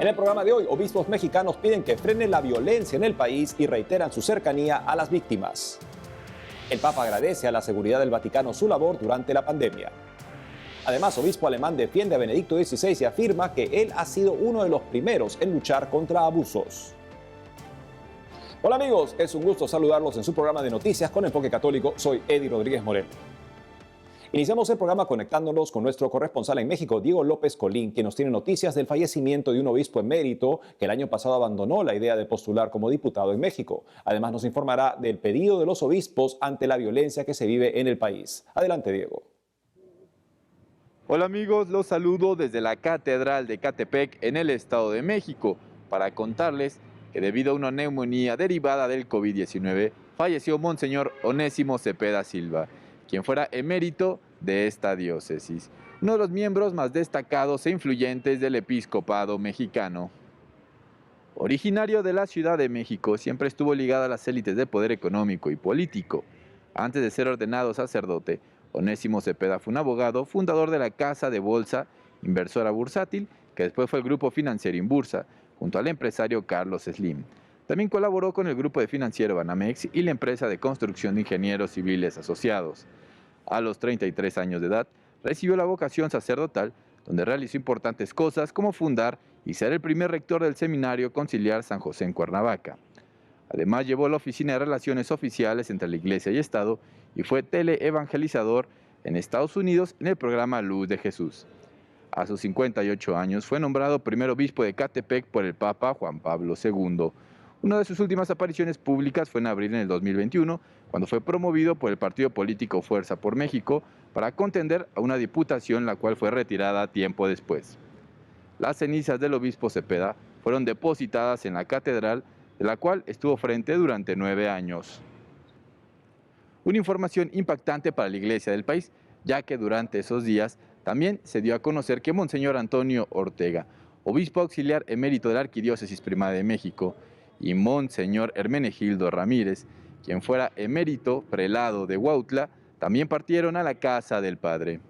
En el programa de hoy, obispos mexicanos piden que frene la violencia en el país y reiteran su cercanía a las víctimas. El Papa agradece a la seguridad del Vaticano su labor durante la pandemia. Además, obispo alemán defiende a Benedicto XVI y afirma que él ha sido uno de los primeros en luchar contra abusos. Hola amigos, es un gusto saludarlos en su programa de noticias con enfoque católico. Soy Eddie Rodríguez Moreno. Iniciamos el programa conectándonos con nuestro corresponsal en México, Diego López Colín, quien nos tiene noticias del fallecimiento de un obispo emérito que el año pasado abandonó la idea de postular como diputado en México. Además nos informará del pedido de los obispos ante la violencia que se vive en el país. Adelante, Diego. Hola amigos, los saludo desde la Catedral de Catepec en el Estado de México para contarles que debido a una neumonía derivada del COVID-19 falleció Monseñor Onésimo Cepeda Silva, quien fuera emérito de esta diócesis, uno de los miembros más destacados e influyentes del episcopado mexicano. Originario de la Ciudad de México, siempre estuvo ligado a las élites de poder económico y político. Antes de ser ordenado sacerdote, Onésimo Cepeda fue un abogado, fundador de la Casa de Bolsa, inversora bursátil, que después fue el Grupo Financiero Inbursa, junto al empresario Carlos Slim. También colaboró con el grupo de financiero Banamex y la empresa de construcción de ingenieros civiles asociados. A los 33 años de edad, recibió la vocación sacerdotal, donde realizó importantes cosas como fundar y ser el primer rector del Seminario Conciliar San José en Cuernavaca. Además, llevó la Oficina de Relaciones Oficiales entre la Iglesia y Estado y fue teleevangelizador en Estados Unidos en el programa Luz de Jesús. A sus 58 años fue nombrado primer obispo de Catepec por el Papa Juan Pablo II. Una de sus últimas apariciones públicas fue en abril del 2021, cuando fue promovido por el partido político Fuerza por México para contender a una diputación, la cual fue retirada tiempo después. Las cenizas del obispo Cepeda fueron depositadas en la catedral, de la cual estuvo frente durante 9 años. Una información impactante para la iglesia del país, ya que durante esos días también se dio a conocer que Monseñor Antonio Ortega, obispo auxiliar emérito de la Arquidiócesis Primada de México, y Monseñor Hermenegildo Ramírez, quien fuera emérito prelado de Huautla, también partieron a la casa del Padre.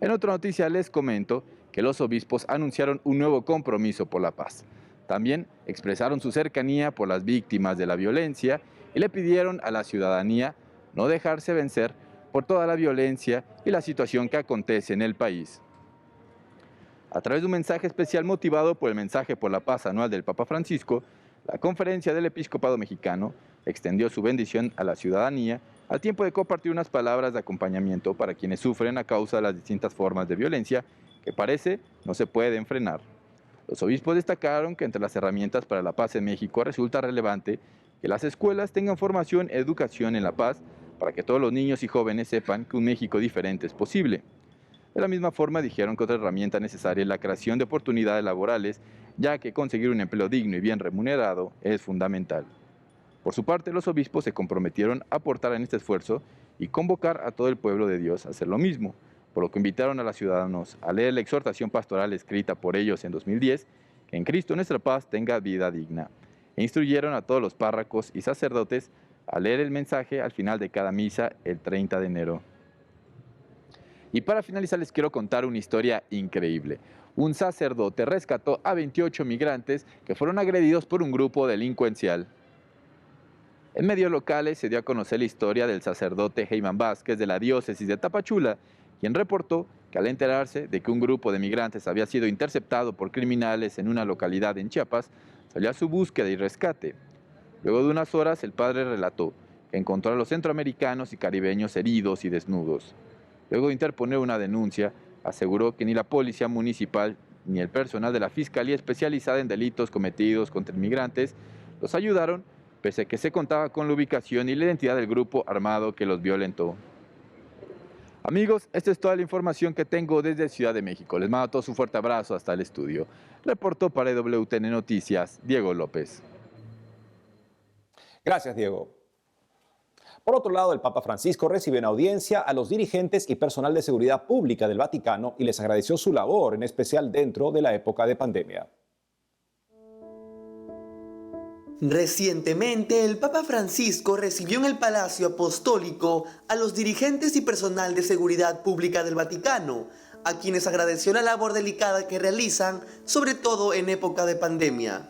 En otra noticia les comento que los obispos anunciaron un nuevo compromiso por la paz. También expresaron su cercanía por las víctimas de la violencia y le pidieron a la ciudadanía no dejarse vencer por toda la violencia y la situación que acontece en el país. A través de un mensaje especial motivado por el mensaje por la paz anual del Papa Francisco, la Conferencia del Episcopado Mexicano extendió su bendición a la ciudadanía al tiempo de compartir unas palabras de acompañamiento para quienes sufren a causa de las distintas formas de violencia que parece no se pueden frenar. Los obispos destacaron que entre las herramientas para la paz en México resulta relevante que las escuelas tengan formación y educación en la paz para que todos los niños y jóvenes sepan que un México diferente es posible. De la misma forma dijeron que otra herramienta necesaria es la creación de oportunidades laborales, ya que conseguir un empleo digno y bien remunerado es fundamental. Por su parte, los obispos se comprometieron a aportar en este esfuerzo y convocar a todo el pueblo de Dios a hacer lo mismo, por lo que invitaron a los ciudadanos a leer la exhortación pastoral escrita por ellos en 2010, que en Cristo nuestra paz tenga vida digna, e instruyeron a todos los párrocos y sacerdotes a leer el mensaje al final de cada misa el 30 de enero. Y para finalizar les quiero contar una historia increíble. Un sacerdote rescató a 28 migrantes que fueron agredidos por un grupo delincuencial. En medios locales se dio a conocer la historia del sacerdote Heyman Vázquez de la diócesis de Tapachula, quien reportó que al enterarse de que un grupo de migrantes había sido interceptado por criminales en una localidad en Chiapas, salió a su búsqueda y rescate. Luego de unas horas el padre relató que encontró a los centroamericanos y caribeños heridos y desnudos. Luego de interponer una denuncia, aseguró que ni la policía municipal ni el personal de la Fiscalía Especializada en Delitos Cometidos contra Inmigrantes los ayudaron, pese a que se contaba con la ubicación y la identidad del grupo armado que los violentó. Amigos, esta es toda la información que tengo desde Ciudad de México. Les mando a todos un fuerte abrazo hasta el estudio. Reportó para EWTN Noticias, Diego López. Gracias, Diego. Por otro lado, el Papa Francisco recibió en audiencia a los dirigentes y personal de seguridad pública del Vaticano y les agradeció su labor, en especial dentro de la época de pandemia. Recientemente, el Papa Francisco recibió en el Palacio Apostólico a los dirigentes y personal de seguridad pública del Vaticano, a quienes agradeció la labor delicada que realizan, sobre todo en época de pandemia.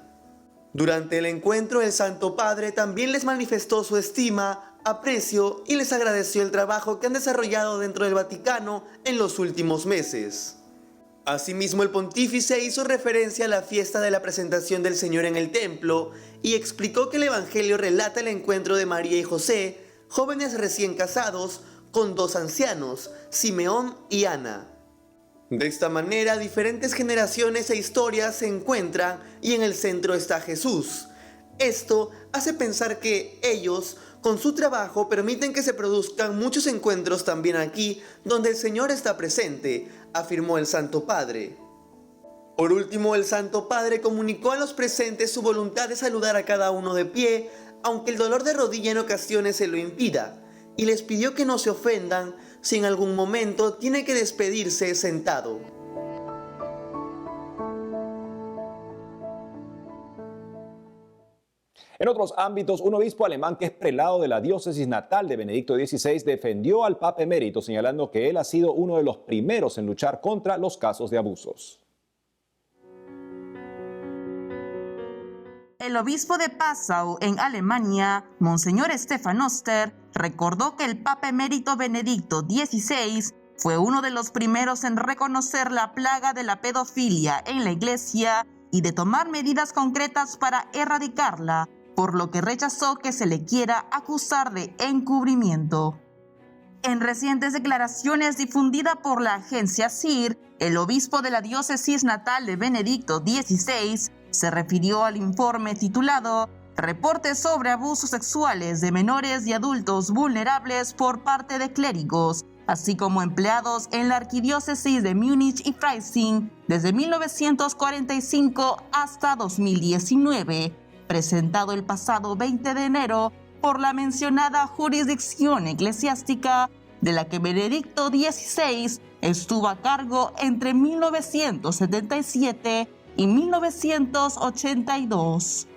Durante el encuentro, el Santo Padre también les manifestó su estima, aprecio y les agradeció el trabajo que han desarrollado dentro del Vaticano en los últimos meses. Asimismo, el pontífice hizo referencia a la fiesta de la presentación del Señor en el templo y explicó que el Evangelio relata el encuentro de María y José, jóvenes recién casados, con dos ancianos, Simeón y Ana. De esta manera, diferentes generaciones e historias se encuentran y en el centro está Jesús. Esto hace pensar que ellos, con su trabajo, permiten que se produzcan muchos encuentros también aquí, donde el Señor está presente, afirmó el Santo Padre. Por último, el Santo Padre comunicó a los presentes su voluntad de saludar a cada uno de pie, aunque el dolor de rodilla en ocasiones se lo impida, y les pidió que no se ofendan si en algún momento tiene que despedirse sentado. En otros ámbitos, un obispo alemán que es prelado de la diócesis natal de Benedicto XVI defendió al Papa emérito, señalando que él ha sido uno de los primeros en luchar contra los casos de abusos. El obispo de Passau, en Alemania, Monseñor Stefan Oster, recordó que el Papa emérito Benedicto XVI fue uno de los primeros en reconocer la plaga de la pedofilia en la Iglesia y de tomar medidas concretas para erradicarla, por lo que rechazó que se le quiera acusar de encubrimiento. En recientes declaraciones difundidas por la agencia SIR, el obispo de la diócesis natal de Benedicto XVI se refirió al informe titulado Reportes sobre abusos sexuales de menores y adultos vulnerables por parte de clérigos, así como empleados en la arquidiócesis de Múnich y Freising desde 1945 hasta 2019, presentado el pasado 20 de enero por la mencionada jurisdicción eclesiástica de la que Benedicto XVI estuvo a cargo entre 1977 y 1982.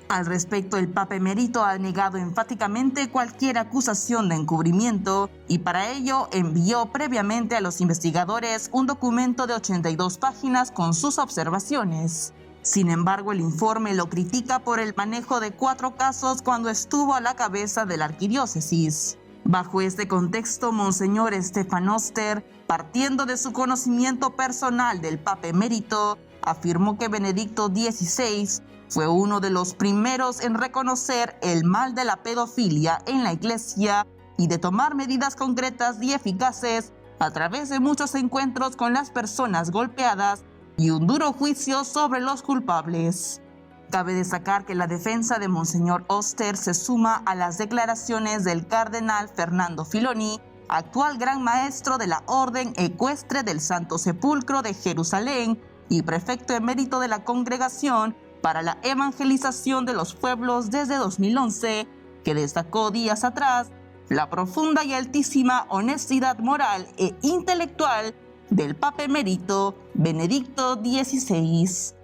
Al respecto, el Papa emérito ha negado enfáticamente cualquier acusación de encubrimiento y para ello envió previamente a los investigadores un documento de 82 páginas con sus observaciones. Sin embargo, el informe lo critica por el manejo de 4 casos cuando estuvo a la cabeza de la arquidiócesis. Bajo este contexto, Monseñor Stefan Oster, partiendo de su conocimiento personal del Papa emérito, afirmó que Benedicto XVI fue uno de los primeros en reconocer el mal de la pedofilia en la Iglesia y de tomar medidas concretas y eficaces a través de muchos encuentros con las personas golpeadas y un duro juicio sobre los culpables. Cabe destacar que la defensa de Monseñor Oster se suma a las declaraciones del cardenal Fernando Filoni, actual gran maestro de la Orden Ecuestre del Santo Sepulcro de Jerusalén y prefecto emérito de la Congregación para la Evangelización de los Pueblos desde 2011, que destacó días atrás la profunda y altísima honestidad moral e intelectual del Papa emérito Benedicto XVI.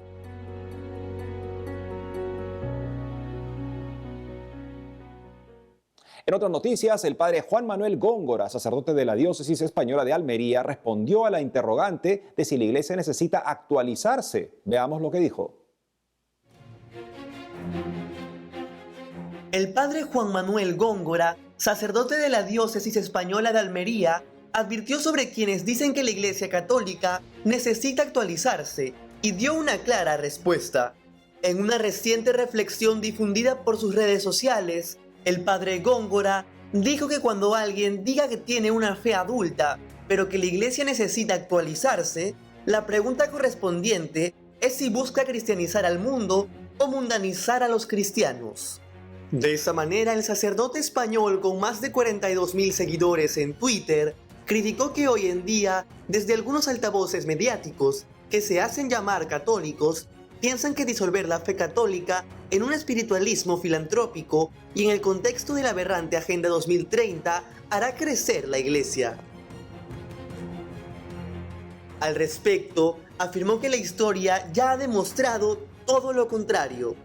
En otras noticias, el padre Juan Manuel Góngora, sacerdote de la diócesis española de Almería, respondió a la interrogante de si la iglesia necesita actualizarse. Veamos lo que dijo. El padre Juan Manuel Góngora, sacerdote de la diócesis española de Almería, advirtió sobre quienes dicen que la Iglesia Católica necesita actualizarse y dio una clara respuesta. En una reciente reflexión difundida por sus redes sociales, el padre Góngora dijo que cuando alguien diga que tiene una fe adulta, pero que la Iglesia necesita actualizarse, la pregunta correspondiente es si busca cristianizar al mundo o mundanizar a los cristianos. De esa manera, el sacerdote español con más de 42.000 seguidores en Twitter criticó que hoy en día, desde algunos altavoces mediáticos que se hacen llamar católicos, piensan que disolver la fe católica en un espiritualismo filantrópico y en el contexto de la aberrante Agenda 2030 hará crecer la Iglesia. Al respecto, afirmó que la historia ya ha demostrado todo lo contrario.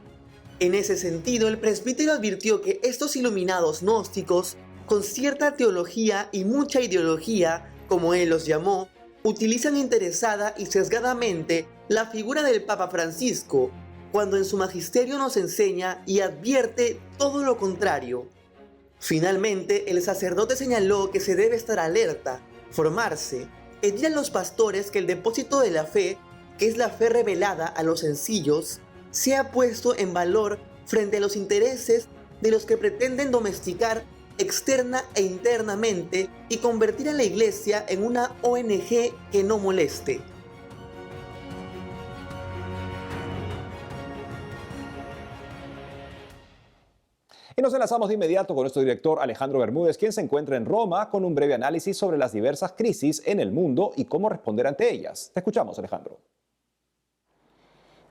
En ese sentido, el presbítero advirtió que estos iluminados gnósticos, con cierta teología y mucha ideología, como él los llamó, utilizan interesada y sesgadamente la figura del Papa Francisco, cuando en su magisterio nos enseña y advierte todo lo contrario. Finalmente, el sacerdote señaló que se debe estar alerta, formarse, pedir a los pastores que el depósito de la fe, que es la fe revelada a los sencillos, sea puesto en valor frente a los intereses de los que pretenden domesticar externa e internamente y convertir a la Iglesia en una ONG que no moleste. Y nos enlazamos de inmediato con nuestro director Alejandro Bermúdez, quien se encuentra en Roma con un breve análisis sobre las diversas crisis en el mundo y cómo responder ante ellas. Te escuchamos, Alejandro.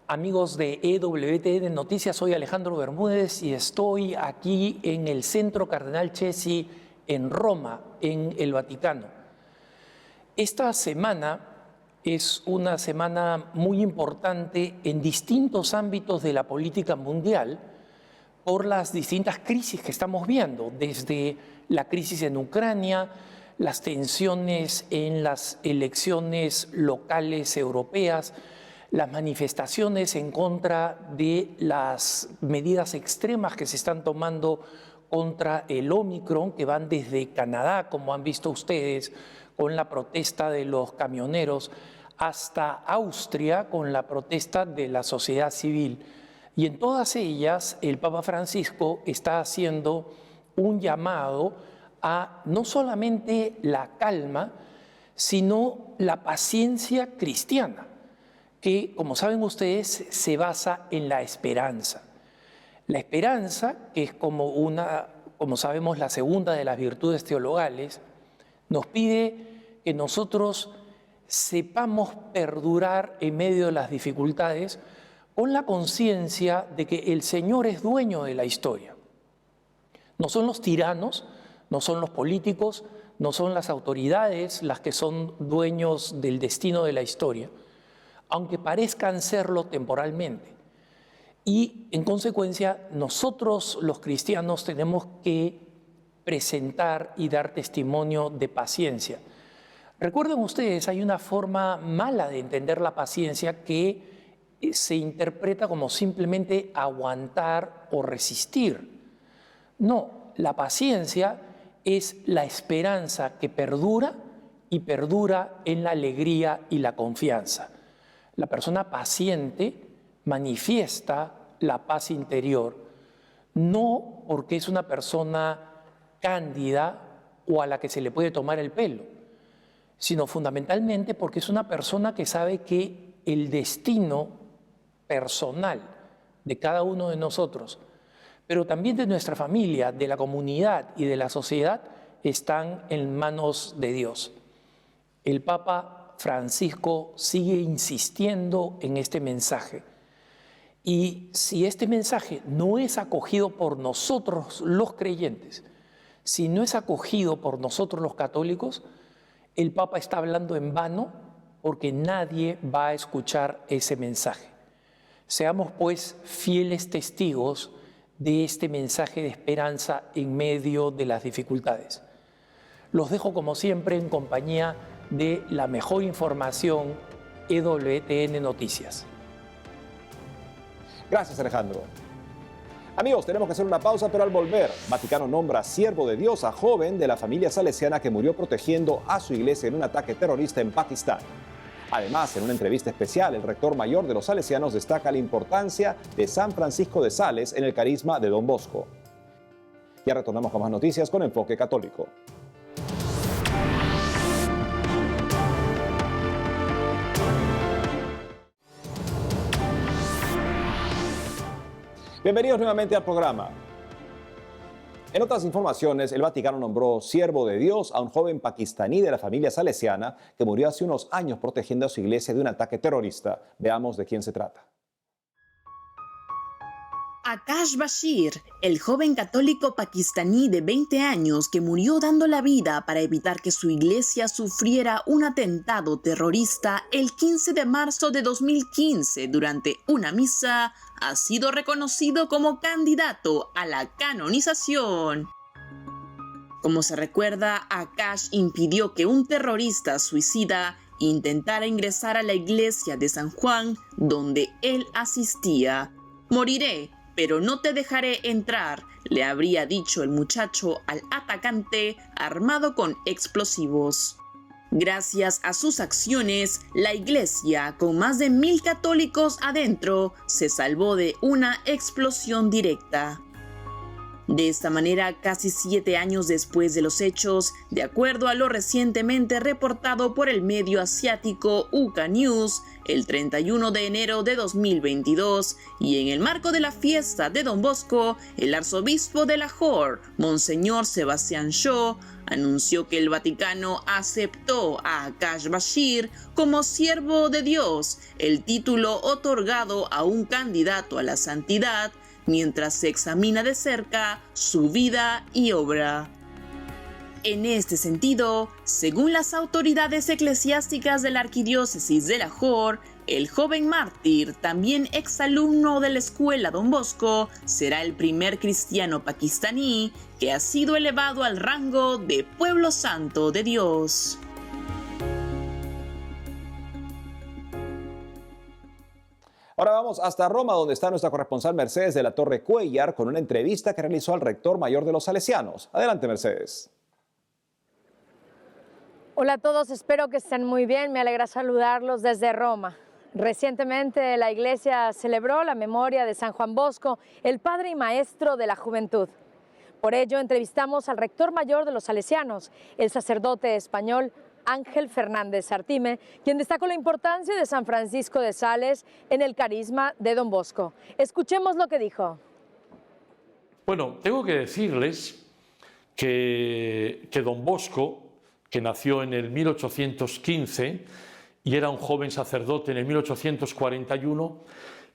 Amigos de EWTN Noticias, soy Alejandro Bermúdez y estoy aquí en el Centro Cardenal Chesi en Roma, en el Vaticano. Esta semana es una semana muy importante en distintos ámbitos de la política mundial por las distintas crisis que estamos viendo, desde la crisis en Ucrania, las tensiones en las elecciones locales europeas, las manifestaciones en contra de las medidas extremas que se están tomando contra el Ómicron, que van desde Canadá, como han visto ustedes, con la protesta de los camioneros, hasta Austria, con la protesta de la sociedad civil. Y en todas ellas, el Papa Francisco está haciendo un llamado a no solamente la calma, sino la paciencia cristiana, que, como saben ustedes, se basa en la esperanza. La esperanza, que es como sabemos, la segunda de las virtudes teologales, nos pide que nosotros sepamos perdurar en medio de las dificultades con la conciencia de que el Señor es dueño de la historia. No son los tiranos, no son los políticos, no son las autoridades las que son dueños del destino de la historia, aunque parezcan serlo temporalmente. Y, en consecuencia, nosotros los cristianos tenemos que presentar y dar testimonio de paciencia. Recuerden ustedes, hay una forma mala de entender la paciencia que se interpreta como simplemente aguantar o resistir. No, la paciencia es la esperanza que perdura y perdura en la alegría y la confianza. La persona paciente manifiesta la paz interior, no porque es una persona cándida o a la que se le puede tomar el pelo, sino fundamentalmente porque es una persona que sabe que el destino personal de cada uno de nosotros, pero también de nuestra familia, de la comunidad y de la sociedad, están en manos de Dios. El Papa Francisco sigue insistiendo en este mensaje. Y si este mensaje no es acogido por nosotros los creyentes, si no es acogido por nosotros los católicos, el Papa está hablando en vano porque nadie va a escuchar ese mensaje. Seamos pues fieles testigos de este mensaje de esperanza en medio de las dificultades. Los dejo como siempre en compañía de la mejor información, EWTN Noticias. Gracias, Alejandro. Amigos, tenemos que hacer una pausa, pero al volver, Vaticano nombra siervo de Dios a joven de la familia salesiana que murió protegiendo a su iglesia en un ataque terrorista en Pakistán. Además, en una entrevista especial, el rector mayor de los salesianos destaca la importancia de San Francisco de Sales en el carisma de Don Bosco. Ya retornamos con más noticias con Enfoque Católico. Bienvenidos nuevamente al programa. En otras informaciones, el Vaticano nombró siervo de Dios a un joven pakistaní de la familia salesiana que murió hace unos años protegiendo a su iglesia de un ataque terrorista. Veamos de quién se trata. Akash Bashir, el joven católico pakistaní de 20 años que murió dando la vida para evitar que su iglesia sufriera un atentado terrorista el 15 de marzo de 2015 durante una misa, ha sido reconocido como candidato a la canonización. Como se recuerda, Akash impidió que un terrorista suicida intentara ingresar a la iglesia de San Juan, donde él asistía. «Moriré, pero no te dejaré entrar», le habría dicho el muchacho al atacante armado con explosivos. Gracias a sus acciones, la iglesia, con más de 1000 católicos adentro, se salvó de una explosión directa. De esta manera, casi 7 años después de los hechos, de acuerdo a lo recientemente reportado por el medio asiático UK News, el 31 de enero de 2022, y en el marco de la fiesta de Don Bosco, el arzobispo de Lahore, Monseñor Sebastián Shaw, anunció que el Vaticano aceptó a Akash Bashir como siervo de Dios, el título otorgado a un candidato a la santidad, mientras se examina de cerca su vida y obra. En este sentido, según las autoridades eclesiásticas de la Arquidiócesis de Lahore, el joven mártir, también exalumno de la escuela Don Bosco, será el primer cristiano pakistaní que ha sido elevado al rango de Pueblo Santo de Dios. Ahora vamos hasta Roma, donde está nuestra corresponsal Mercedes de la Torre Cuéllar con una entrevista que realizó al rector mayor de los Salesianos. Adelante, Mercedes. Hola a todos, espero que estén muy bien. Me alegra saludarlos desde Roma. Recientemente la Iglesia celebró la memoria de San Juan Bosco, el padre y maestro de la juventud. Por ello entrevistamos al rector mayor de los Salesianos, el sacerdote español Ángel Fernández Artime, quien destacó la importancia de San Francisco de Sales en el carisma de Don Bosco. Escuchemos lo que dijo. Bueno, tengo que decirles que Don Bosco, que nació en el 1815 y era un joven sacerdote en el 1841,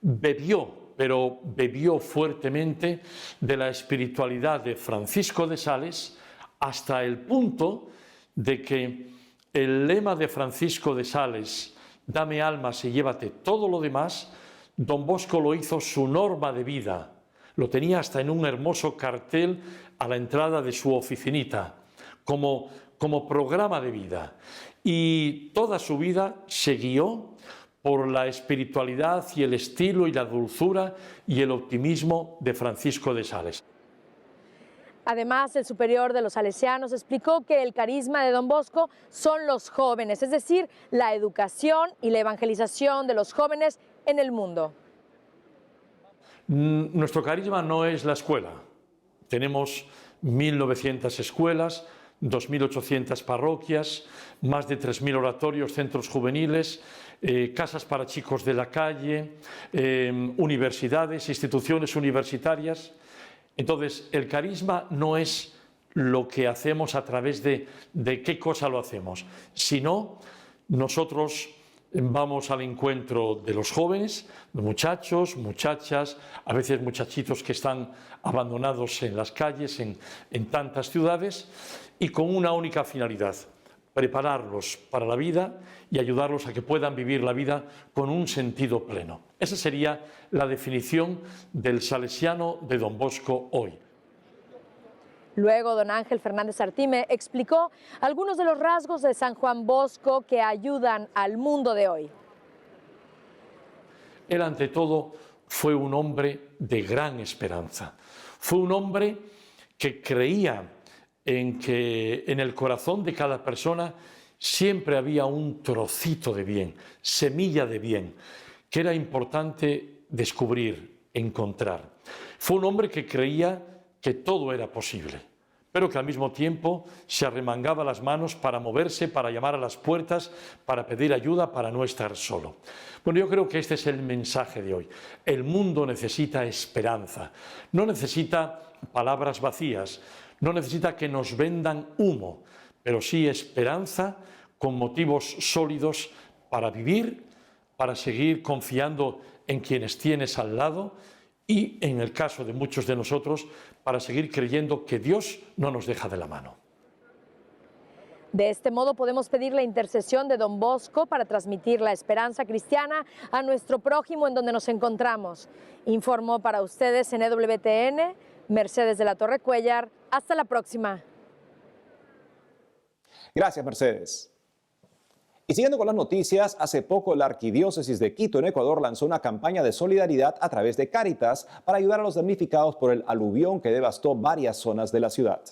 bebió fuertemente de la espiritualidad de Francisco de Sales hasta el punto de que el lema de Francisco de Sales, dame almas y llévate todo lo demás, Don Bosco lo hizo su norma de vida. Lo tenía hasta en un hermoso cartel a la entrada de su oficinita, como programa de vida. Y toda su vida se guió por la espiritualidad y el estilo y la dulzura y el optimismo de Francisco de Sales. Además, el superior de los salesianos explicó que el carisma de Don Bosco son los jóvenes, es decir, la educación y la evangelización de los jóvenes en el mundo. Nuestro carisma no es la escuela. Tenemos 1.900 escuelas, 2.800 parroquias, más de 3.000 oratorios, centros juveniles, casas para chicos de la calle, universidades, instituciones universitarias. Entonces, el carisma no es lo que hacemos a través de qué cosa lo hacemos, sino nosotros vamos al encuentro de los jóvenes, de muchachos, muchachas, a veces muchachitos que están abandonados en las calles, en tantas ciudades, y con una única finalidad: prepararlos para la vida y ayudarlos a que puedan vivir la vida con un sentido pleno. Esa sería la definición del salesiano de Don Bosco hoy. Luego, don Ángel Fernández Artime explicó algunos de los rasgos de San Juan Bosco que ayudan al mundo de hoy. Él, ante todo, fue un hombre de gran esperanza. Fue un hombre que creía en que en el corazón de cada persona siempre había un trocito de bien, semilla de bien, que era importante descubrir, encontrar. Fue un hombre que creía que todo era posible, pero que al mismo tiempo se arremangaba las manos para moverse, para llamar a las puertas, para pedir ayuda, para no estar solo. Bueno, yo creo que este es el mensaje de hoy. El mundo necesita esperanza, no necesita palabras vacías, no necesita que nos vendan humo, pero sí esperanza con motivos sólidos para vivir, para seguir confiando en quienes tienes al lado y, en el caso de muchos de nosotros, para seguir creyendo que Dios no nos deja de la mano. De este modo podemos pedir la intercesión de Don Bosco para transmitir la esperanza cristiana a nuestro prójimo en donde nos encontramos. Informó para ustedes en EWTN, Mercedes de la Torre Cuéllar. Hasta la próxima. Gracias, Mercedes. Y siguiendo con las noticias, hace poco la Arquidiócesis de Quito en Ecuador lanzó una campaña de solidaridad a través de Cáritas para ayudar a los damnificados por el aluvión que devastó varias zonas de la ciudad.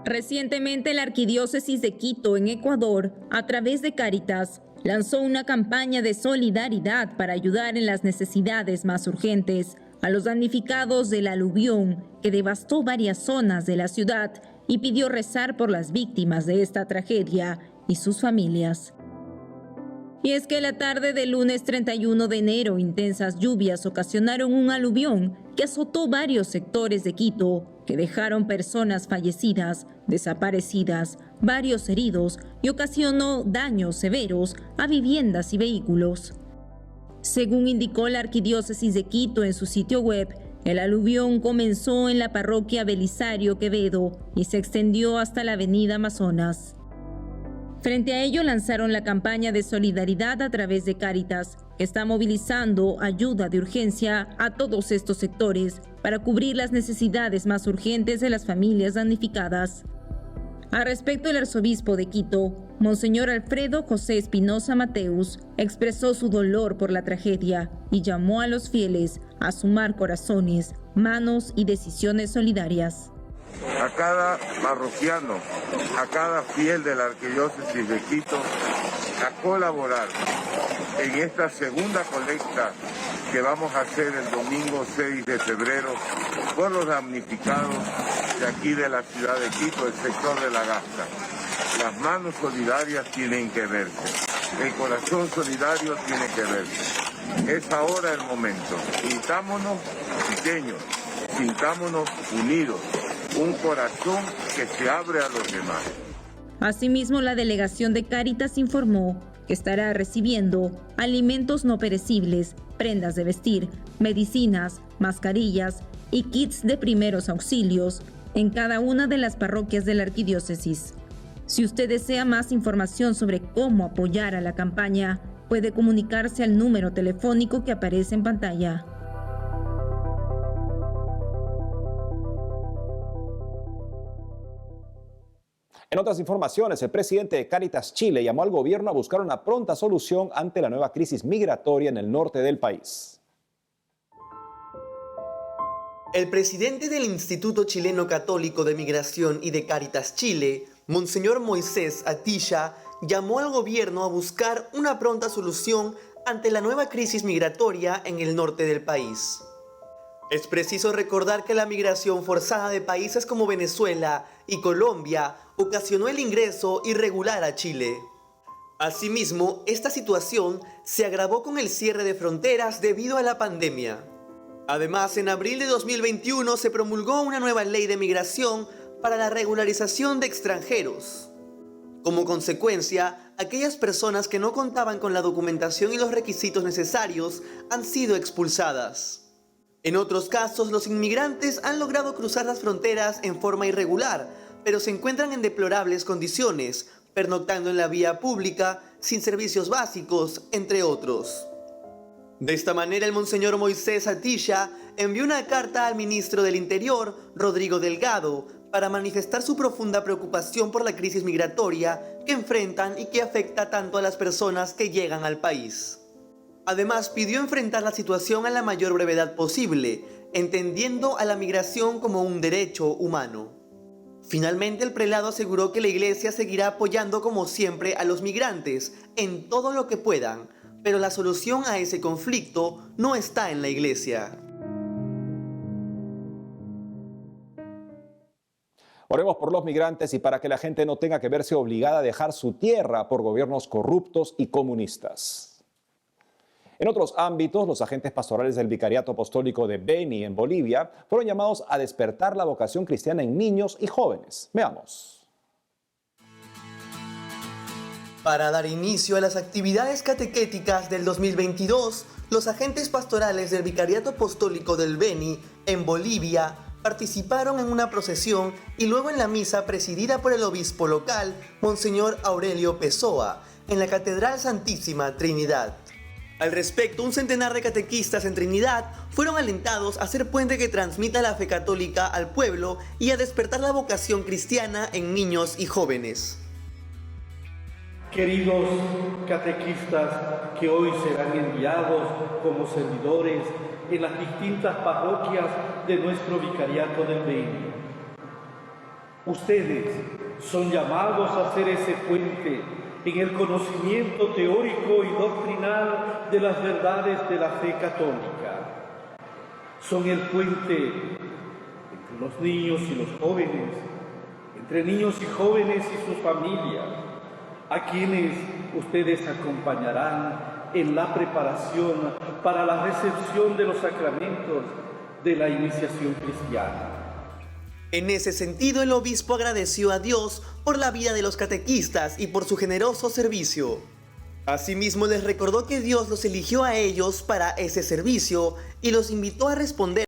Recientemente la Arquidiócesis de Quito en Ecuador, a través de Cáritas, lanzó una campaña de solidaridad para ayudar en las necesidades más urgentes a los damnificados del aluvión que devastó varias zonas de la ciudad y pidió rezar por las víctimas de esta tragedia y sus familias. Y es que la tarde del lunes 31 de enero, intensas lluvias ocasionaron un aluvión que azotó varios sectores de Quito, que dejaron personas fallecidas, desaparecidas, varios heridos y ocasionó daños severos a viviendas y vehículos. Según indicó la Arquidiócesis de Quito en su sitio web, el aluvión comenzó en la parroquia Belisario Quevedo y se extendió hasta la avenida Amazonas. Frente a ello lanzaron la campaña de solidaridad a través de Cáritas, que está movilizando ayuda de urgencia a todos estos sectores para cubrir las necesidades más urgentes de las familias damnificadas. Al respecto, el arzobispo de Quito, Monseñor Alfredo José Espinosa Mateus, expresó su dolor por la tragedia y llamó a los fieles a sumar corazones, manos y decisiones solidarias. A cada parroquiano, a cada fiel de la Arquidiócesis de Quito, a colaborar en esta segunda colecta que vamos a hacer el domingo 6 de febrero por los damnificados de aquí de la ciudad de Quito, el sector de La Gasta. Las manos solidarias tienen que verse, el corazón solidario tiene que verse. Es ahora el momento. Sintámonos pequeños, sintámonos unidos, un corazón que se abre a los demás. Asimismo, la delegación de Cáritas informó que estará recibiendo alimentos no perecibles, prendas de vestir, medicinas, mascarillas y kits de primeros auxilios en cada una de las parroquias de la Arquidiócesis. Si usted desea más información sobre cómo apoyar a la campaña, puede comunicarse al número telefónico que aparece en pantalla. En otras informaciones, el presidente de Cáritas Chile llamó al gobierno a buscar una pronta solución ante la nueva crisis migratoria en el norte del país. El presidente del Instituto Chileno Católico de Migración y de Cáritas Chile, Monseñor Moisés Atilla, llamó al gobierno a buscar una pronta solución ante la nueva crisis migratoria en el norte del país. Es preciso recordar que la migración forzada de países como Venezuela y Colombia ocasionó el ingreso irregular a Chile. Asimismo, esta situación se agravó con el cierre de fronteras debido a la pandemia. Además, en abril de 2021 se promulgó una nueva ley de migración para la regularización de extranjeros. Como consecuencia, aquellas personas que no contaban con la documentación y los requisitos necesarios han sido expulsadas. En otros casos, los inmigrantes han logrado cruzar las fronteras en forma irregular, pero se encuentran en deplorables condiciones, pernoctando en la vía pública, sin servicios básicos, entre otros. De esta manera, el Monseñor Moisés Atilla envió una carta al ministro del Interior, Rodrigo Delgado, para manifestar su profunda preocupación por la crisis migratoria que enfrentan y que afecta tanto a las personas que llegan al país. Además, pidió enfrentar la situación a la mayor brevedad posible, entendiendo a la migración como un derecho humano. Finalmente, el prelado aseguró que la Iglesia seguirá apoyando como siempre a los migrantes en todo lo que puedan, pero la solución a ese conflicto no está en la Iglesia. Oremos por los migrantes y para que la gente no tenga que verse obligada a dejar su tierra por gobiernos corruptos y comunistas. En otros ámbitos, los agentes pastorales del Vicariato Apostólico de Beni, en Bolivia, fueron llamados a despertar la vocación cristiana en niños y jóvenes. Veamos. Para dar inicio a las actividades catequéticas del 2022, los agentes pastorales del Vicariato Apostólico del Beni, en Bolivia, participaron en una procesión y luego en la misa presidida por el obispo local, Monseñor Aurelio Pessoa, en la Catedral Santísima Trinidad. Al respecto, un centenar de catequistas en Trinidad fueron alentados a ser puente que transmita la fe católica al pueblo y a despertar la vocación cristiana en niños y jóvenes. Queridos catequistas que hoy serán enviados como servidores en las distintas parroquias de nuestro Vicariato del Beni, ustedes son llamados a ser ese puente en el conocimiento teórico y doctrinal de las verdades de la fe católica. Son el puente entre los niños y los jóvenes, entre niños y jóvenes y sus familias, a quienes ustedes acompañarán en la preparación para la recepción de los sacramentos de la iniciación cristiana. En ese sentido, el obispo agradeció a Dios por la vida de los catequistas y por su generoso servicio. Asimismo, les recordó que Dios los eligió a ellos para ese servicio y los invitó a responder